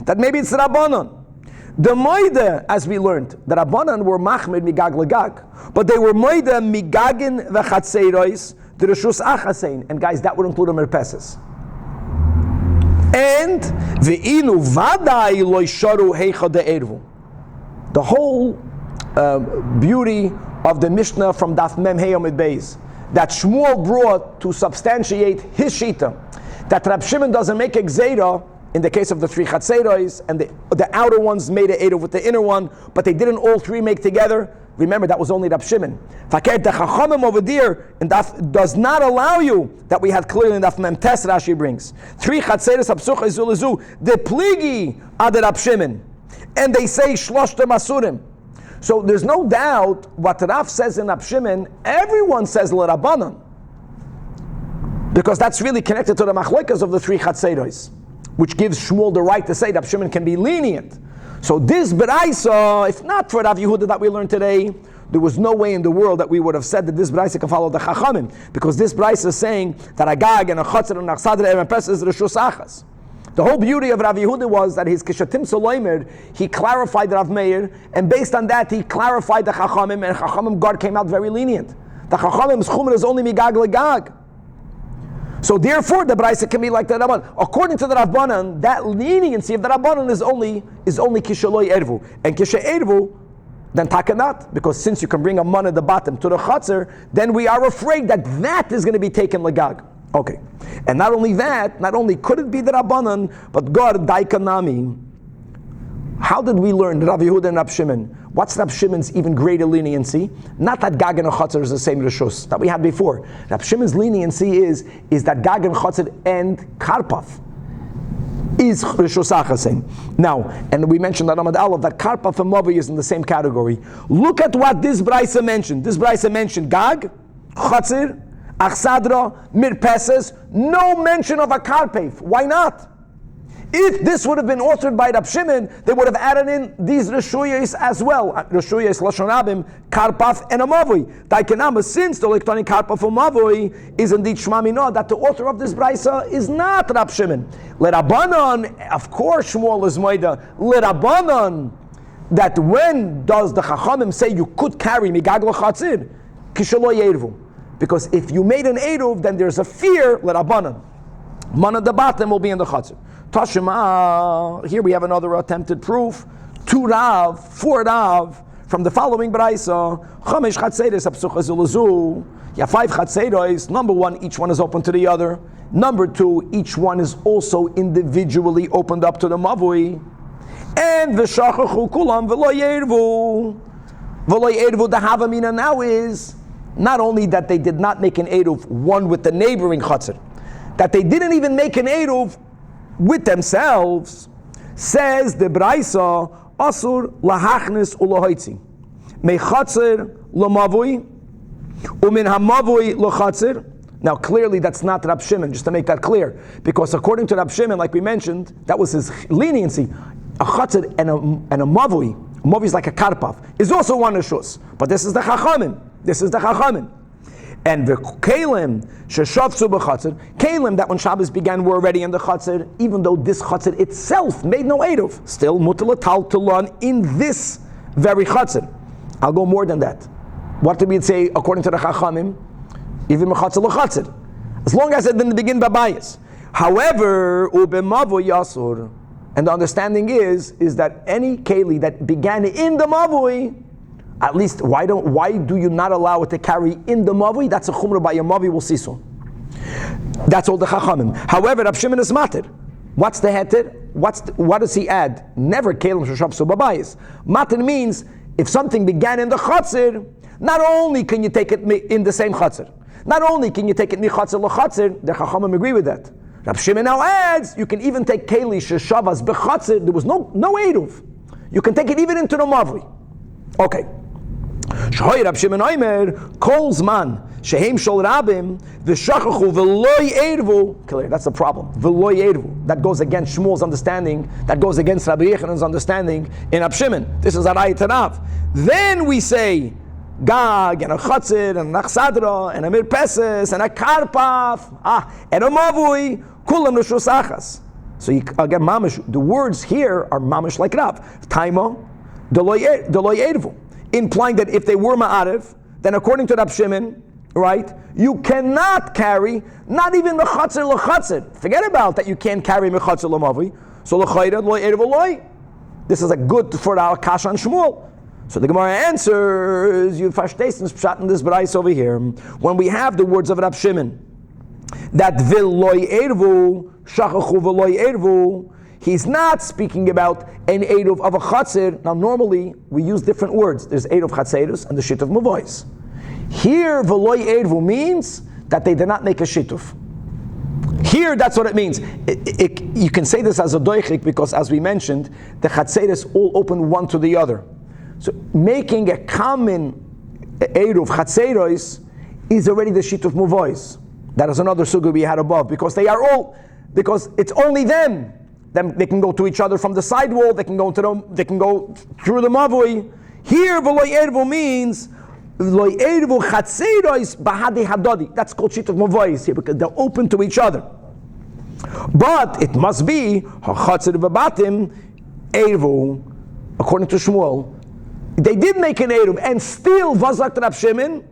That maybe it's the Rabbanon. The Moide, as we learned, the Rabbanon were Machmed Migag Legag, but they were Moide Migagin v'Chatzeiros the Reshus Achasein, and guys, that would include a Merpeses. And ve'inu vadai lo yisharu heicha de'ervu. The whole beauty of the Mishnah from Daf Mem Hey Amid Beis that Shmuel brought to substantiate his shita, that Rab Shimon doesn't make a gzeira in the case of the 3 chatzeiros, and the outer ones made an eruv with the inner one, but they didn't all 3 make together. Remember, that was only Rab Shimon. Fakir the Chachamim over there and Daf does not allow you, that we had clearly in Daf Mem Tes Rashi brings 3 chatzeiros hapsucha izu the pligi ad Rab Shimon, and they say shloshta masurim. So there's no doubt what Rav says in Rab Shimon, everyone says l'Rabbanan, because that's really connected to the machlokas of the 3 chatzeiros, which gives Shmuel the right to say that Shimon can be lenient. So this Beraisa, if not for Rav Yehuda that we learned today, there was no way in the world that we would have said that this Beraisa can follow the Chachamim, because this Beraisa is saying that a Gag and a Chatzir and a Achsadra and a Pes is Reshus Achas. The whole beauty of Rav Yehuda was that his Kishatim Soloimer, he clarified Rav Meir, and based on that he clarified the Chachamim, and Chachamim God came out very lenient. The Chachamim's Chumr is only Migag Legag. So therefore, the Braisa can be like the Rabbanan. According to the Rabbanan, that leniency of the Rabbanan is only Kishaloi Ervu. And Kisha Ervu, then Takanat, because since you can bring a man at the bottom to the Chatzir, then we are afraid that is going to be taken Legag. Okay. And not only that, not only could it be the Rabbanan, but God, Daikanami. How did we learn Rav Yehuda and Rab Shimon? What's Rab Shimon's even greater leniency? Not that Gag and Chatzir is the same Reshus that we had before. Rab Shimon's leniency is that Gag and Chatzir and Karpav is Reshus Achasein. Now, and we mentioned that Amad Aleph, that Karpav and Mavi is in the same category. Look at what this Braisa mentioned. This Braisa mentioned Gag, Chatzir, Achsadra, Merpeses, no mention of a Karpav. Why not? If this would have been authored by Rab Shimon, they would have added in these Reshuyos as well. Reshuyos, Lashon Rabim, Karpaf, and a Mavoi. Daikenama, since the Lektonik Karpaf and Mavoi is indeed Shema Minah, that the author of this Braisa is not Rab Shimon. L'Rabbanan, of course Shmuel is Moida. L'Rabbanan, that when does the Chachamim say you could carry Migag L'Chatzir? Kishalo Yervu. Because if you made an Eruv, then there's a fear, L'Rabbanan. Man at the bottom will be in the Chatzir. Tashima, here we have another attempted proof. 2 Rav, 4 Rav, from the following Braisa. Chamesh Chatzeiros Hapsucha Zulazu. You have 5 Chatzeiros. Number 1, each one is open to the other. Number 2, each one is also individually opened up to the Mavui. And V'shachachu Kulam V'lo Yervu. V'lo Yervu, the Havamina now is not only that they did not make an Eruv one with the neighboring Chatzir, that they didn't even make an Eruv with themselves, says the Braisa, Asur lahachnis ulohoitzi. mechatzer lemavui, umin hamavui lechatzer. Now, clearly, that's not Rab Shimon, just to make that clear. Because according to Rab Shimon, like we mentioned, that was his leniency. A chatzir and a mavui is like a karpav, is also one reshus. But this is the chachamim. And the kalim, sheshavtzu b'chatzir, kalim that when Shabbos began were already in the chatzir, even though this chatzir itself made no eruv, still mutal tal talon in this very chatzir. I'll go more than that. What did we say according to the chachamim? Even mechatzir l'chatzir, as long as it didn't begin babayis. However, ubemavu yasur, and the understanding is that any keli that began in the mavui, at least why do you not allow it to carry in the mavui? That's a chumrah by a mavi. We'll see so. That's all the chachamim. However, Rab Shimon is matir. What's the heter? What does he add? Never kelim sheshavtzu babayis. Matir means if something began in the chatzir, not only can you take it in the same chatzir. Not only can you take it michatzir l'chatzir, the Chachamim agree with that. Rab Shimon now adds, you can even take keli sheshavas b'chatzir. There was no eruv. You can take it even into the mavri. Okay. Sh'hoy Rab Shimon Omer kol zman shehem shol rabim v'shachachu v'loy ervu. Clear, that's the problem. V'loy ervu. That goes against Shmuel's understanding. That goes against Rabbi Yechanan's understanding in Rab Shimon. This is Arayit Rav. Then we say Gag and a chatzir and a nachsadra and a mirpeses and a karpaf and a mavui kulam reshus achas. So again, mamish. The words here are mamish like Rav. Taima deloy ervu, implying that if they were ma'arev, then according to Rab Shimon, right, you cannot carry not even mechatzir l'chatzir. Forget about that. You can't carry mechatzir l'mavui. So l'chayda loy ervu loy. This is a good for our kasha and Shmuel. So the Gemara answers, you verstehst pshat in this brais over here. When we have the words of Rab Shimon, that vil loy ervu, shachachu v'loy ervu, he's not speaking about an eruv of a chatzir. Now normally we use different words. There's eruv chatzirus and the shit of mavois. Here v'loy ervu means that they did not make a shituf. Here, that's what it means. You can say this as a doichik because, as we mentioned, the chatzirus all open one to the other. So making a common eruv chatzeros is already the sheet of muvois. That is another sugya we had above because it's only them. They can go to each other from the side wall. They can go through the mavui. Here, v'loy ervu means v'loy ervu chatzeros bahadi hadodi. That's called sheet of muvois here because they're open to each other. But it must be hachatzer v'batim ervu according to Shmuel. They did make an eruv, and still vazak Rab Shimon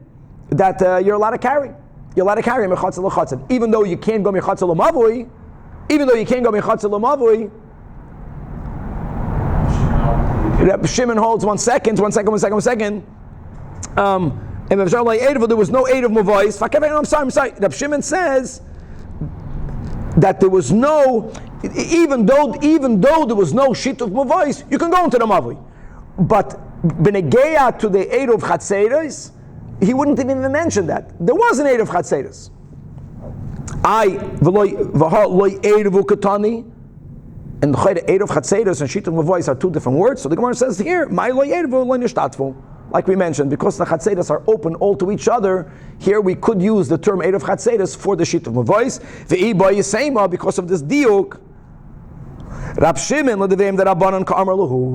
that you're allowed to carry. You're allowed to carry mechatzir l'chatzir, even though you can't go mechatzir l'mavui. Rab Shimon holds one second. And there was no eruv mavois. I'm sorry. Rab Shimon says that there was no, even though there was no shit of mavois, you can go into the mavui. But Benegeya to the Eruv Chatzeres, he wouldn't even mention that. There was an Eruv Chatzeres. Loy Eruv Katani, and the Eruv Chatzeres and Shit of Mavois are two different words. So the Gemara says here, My Loy Eruv Loy Nishtatfu. Like we mentioned, because the Chatzeres are open all to each other, here we could use the term Eruv Chatzeres for the Shit of Mavois. Ve'i Ba Yisema, because of this diuk, Rab Shimon,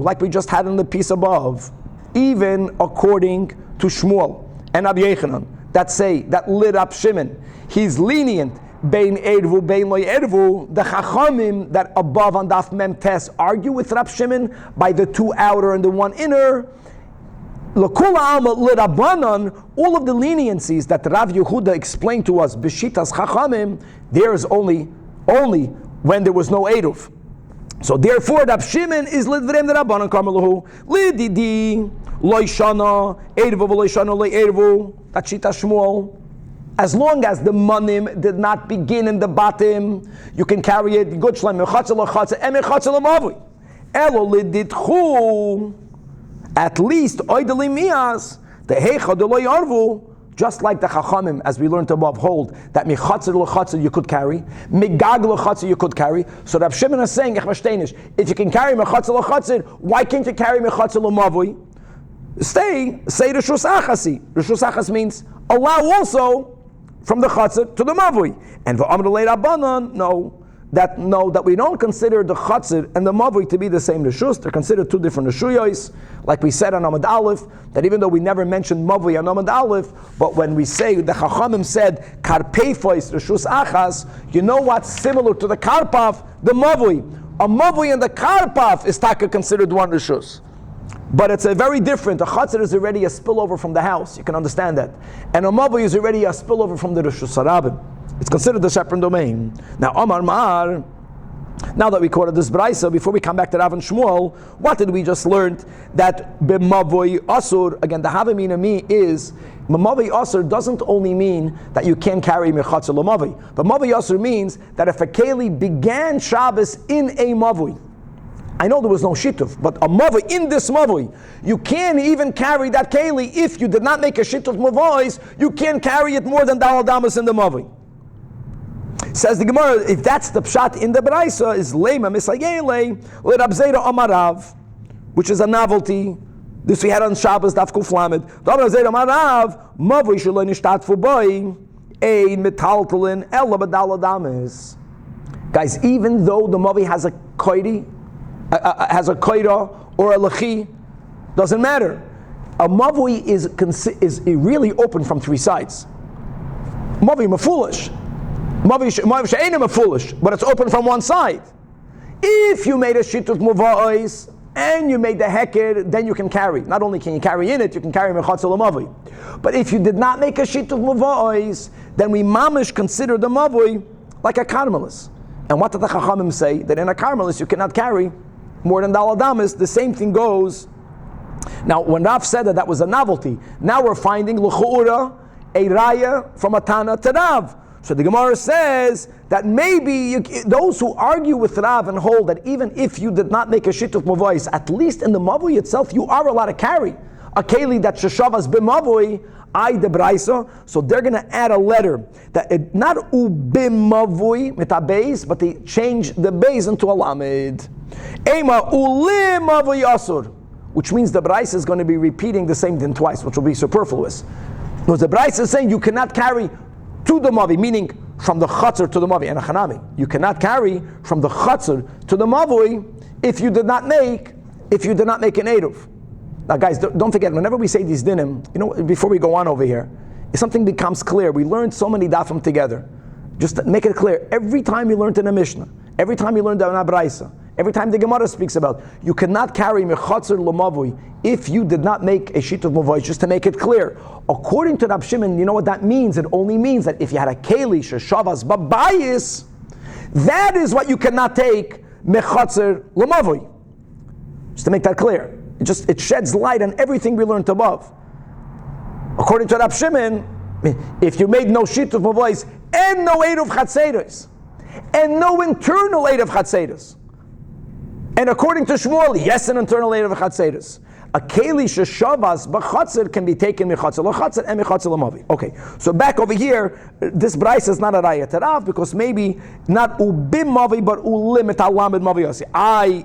like we just had in the piece above, even according to Shmuel and Rabbi Yechanan, that lit Rab Shimon, he's lenient, bein ervu, bein loy ervu. The Chachamim that above on Daf Mem Tes argue with Rab Shimon by the two outer and the one inner. L'kula alma l'Rabbanan, all of the leniencies that Rav Yehuda explained to us, b'shitas Chachamim, there is only when there was no eruv. So therefore, Rab Shimon is lidvrem the Rabbanan Karmelahu lididi loishana ervu v'loishana le'ervu. That's Shita Shmuel. As long as the manim did not begin in the bottom, you can carry it. Good shleim mechatzel lachatzel and mechatzel lamavui. Elo lididchu. At least oideli mias the heicha de lo yarvu. Just like the Chachamim, as we learned above, hold that mechatzer l'chatzer you could carry, migag l'chatzer you could carry. So Rab Shimon is saying, if you can carry mechatzer l'chatzer, why can't you carry mechatzer l'mavui? say Rishus Achasi. Rishus Achas means allow also from the chatzir to the mavui. And v'amr lei rabbanan, that we don't consider the chatzir and the mavui to be the same rishus. They're considered two different rishuyos. Like we said on Amud Aleph, that even though we never mentioned mavui on Amud Aleph, but when we say the Chachamim said karpeifois rishus achas, you know what's similar to the karpaf? The mavui. A mavui and the karpaf is taka considered one rishus. But it's a very different. A chatzir is already a spillover from the house. You can understand that. And a mavui is already a spillover from the Rishus HaRabim. It's considered a separate domain. Now, Omar Mar, now that we quoted this Braisa, before we come back to Rav and Shmuel, what did we just learn? That b'mavui asur, again, the havamina mi is, b'mavui asur doesn't only mean that you can't carry mechatzir l'mavui. But mavui asur means that if a keli began Shabbos in a mavui, I know there was no shituf, but a mavui, in this mavui, you can't even carry that keli. If you did not make a shituf mavois, you can't carry it more than dalal damas in the mavui. Says the Gemara, if that's the pshat in the Braisa, is leima misayele leRabbi Zera amarav, which is a novelty. This we had on Shabbos daf kuf lamed. Rabbi Zera amarav mavui shelo nishtatfu boi ein metaltalin ela b'dalal damas. Guys, even though the mavui has a koiri, has a koira or a lechi, doesn't matter. A mavui is really open from three sides. Mavui mafulish. Mavui she'enim mafulish, but it's open from one side. If you made a shituf muva'os and you made the heker, then you can carry. Not only can you carry in it, you can carry mechatzah l'mavui. But if you did not make a shituf muva'os, then we mamish consider the mavui like a karmelis. And what did the Chachamim say? That in a karmelis you cannot carry more than dalal damas. The same thing goes. Now, when Rav said that was a novelty, now we're finding l'chu'ura, a raya from a Tana to Rav. So the Gemara says that maybe those who argue with Rav and hold that even if you did not make a shituf mavois, at least in the mavui itself, you are allowed to carry a keli that sheshavas b'mavui, de braisa. So they're going to add a letter that it, not ubimavui mitabeis, but they change the beis into a lamed. Ema ulim mavui asur, which means the braisa is going to be repeating the same thing twice, which will be superfluous. Because the braisa is saying you cannot carry to the mavi, meaning from the chatzir to the mavi, and a chanami. You cannot carry from the chatzir to the mavui if you did not make an eruv. Now, guys, don't forget, whenever we say these dinim, before we go on over here, if something becomes clear, we learned so many dafim together. Just to make it clear, every time you learned in a Mishnah, every time you learned in a Braisa, every time the Gemara speaks about, you cannot carry mechatzir l'mavui if you did not make a shituf mavui, just to make it clear. According to Rab Shimon, you know what that means? It only means that if you had a keli sheshavas babayis, that is what you cannot take mechatzir l'mavui. Just to make that clear. It sheds light on everything we learned above. According to Rab Shimon, if you made no shituf mavui and no eruv chatzeros, and no internal eruv chatzeros, and according to Shmuel, yes, an internal eruv chatzeros, a keli sheshavas b'chatzir can be taken mechatzir l'chatzir and mechatzir l'mavi. Okay, so back over here, this brayse is not a raya terav because maybe not ubim mavi but ulim etalamid mavi yasi.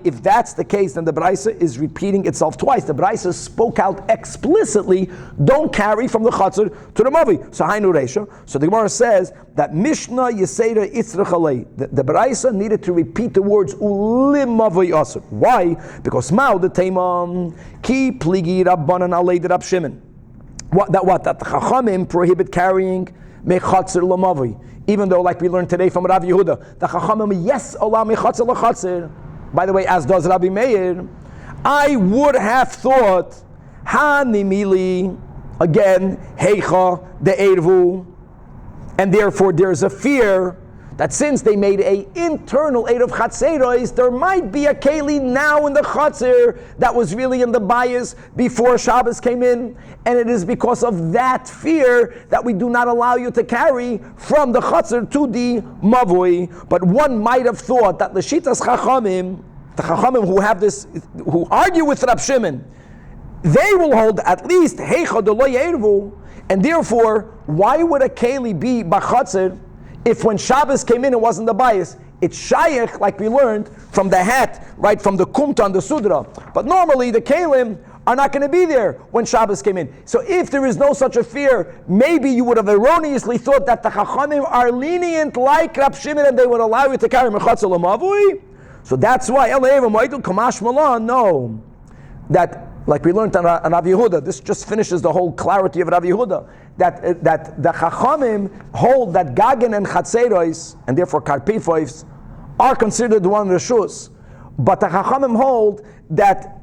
If that's the case, then the brayse is repeating itself twice. The brayse spoke out explicitly, don't carry from the chatzir to the mavi. So hainu reisha. So the Gemara says that Mishnah yeseda itzrach alei. The brayse needed to repeat the words ulim mavi yasi. Why? Because mao the teimam pligi rabbanan alei de Rab Shimon. That the Chachamim prohibit carrying mechatzir l'mavi. Even though, like we learned today from Rav Yehuda, the Chachamim yes allow mechatzir l'chatzir. By the way, as does Rabbi Meir. I would have thought hanimili again heicha de ervu, and therefore there's a fear that since they made a internal eruv chatzeros, there might be a keli now in the chatzir that was really in the bias before Shabbos came in, and it is because of that fear that we do not allow you to carry from the chatzir to the mavui. But one might have thought that the shitas chachamim, the chachamim who have this, who argue with Rab Shimon, they will hold at least heicha de lo yervu, and therefore, why would a keli be b'chatzir if when Shabbos came in, it wasn't the bias? It's shayach, like we learned, from the hat, right, from the kumta and the sudra. But normally the kelim are not going to be there when Shabbos came in. So if there is no such a fear, maybe you would have erroneously thought that the Chachamim are lenient like Rab Shimon and they would allow you to carry Mechatzel Lamavui. So that's why no. That, like we learned on Rav Yehuda, this just finishes the whole clarity of Rav Yehuda, that the Chachamim hold that Gagen and Chatzeros, and therefore Karpifois, are considered one Reshus. But the Chachamim hold that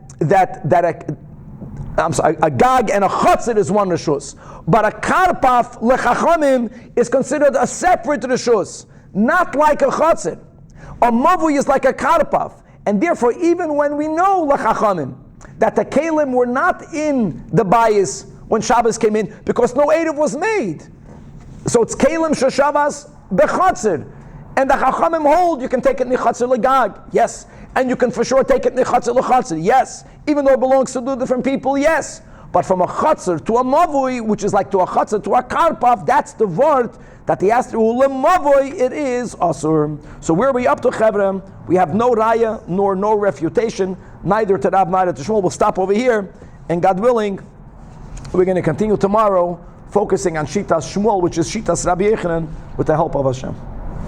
a Gag and a Chatzer is one Reshus. But a Karpaf lechachamim is considered a separate Reshus, not like a Chatzer. A Mavui is like a Karpaf. And therefore, even when we know lechachamim that the Kalim were not in the bayis when Shabbos came in, because no Eruv was made. So it's Kalim Sheshavas Bechatzer. And the Chachamim hold you can take it Nichatzer Legag. Yes. And you can for sure take it Nichatzer Lechatzer. Yes. Even though it belongs to two different people, yes. But from a Chatzer to a Mavui, which is like to a Chatzer to a Karpaf, that's the word that he has to Mavui, it is Asur. So where are we up to, Chevra? We have no Raya nor no refutation, neither to Rav, neither to Shmuel. We'll stop over here, and God willing, we're going to continue tomorrow, focusing on Shitas Shmuel, which is Shitas Rabbi Yechanan, with the help of Hashem.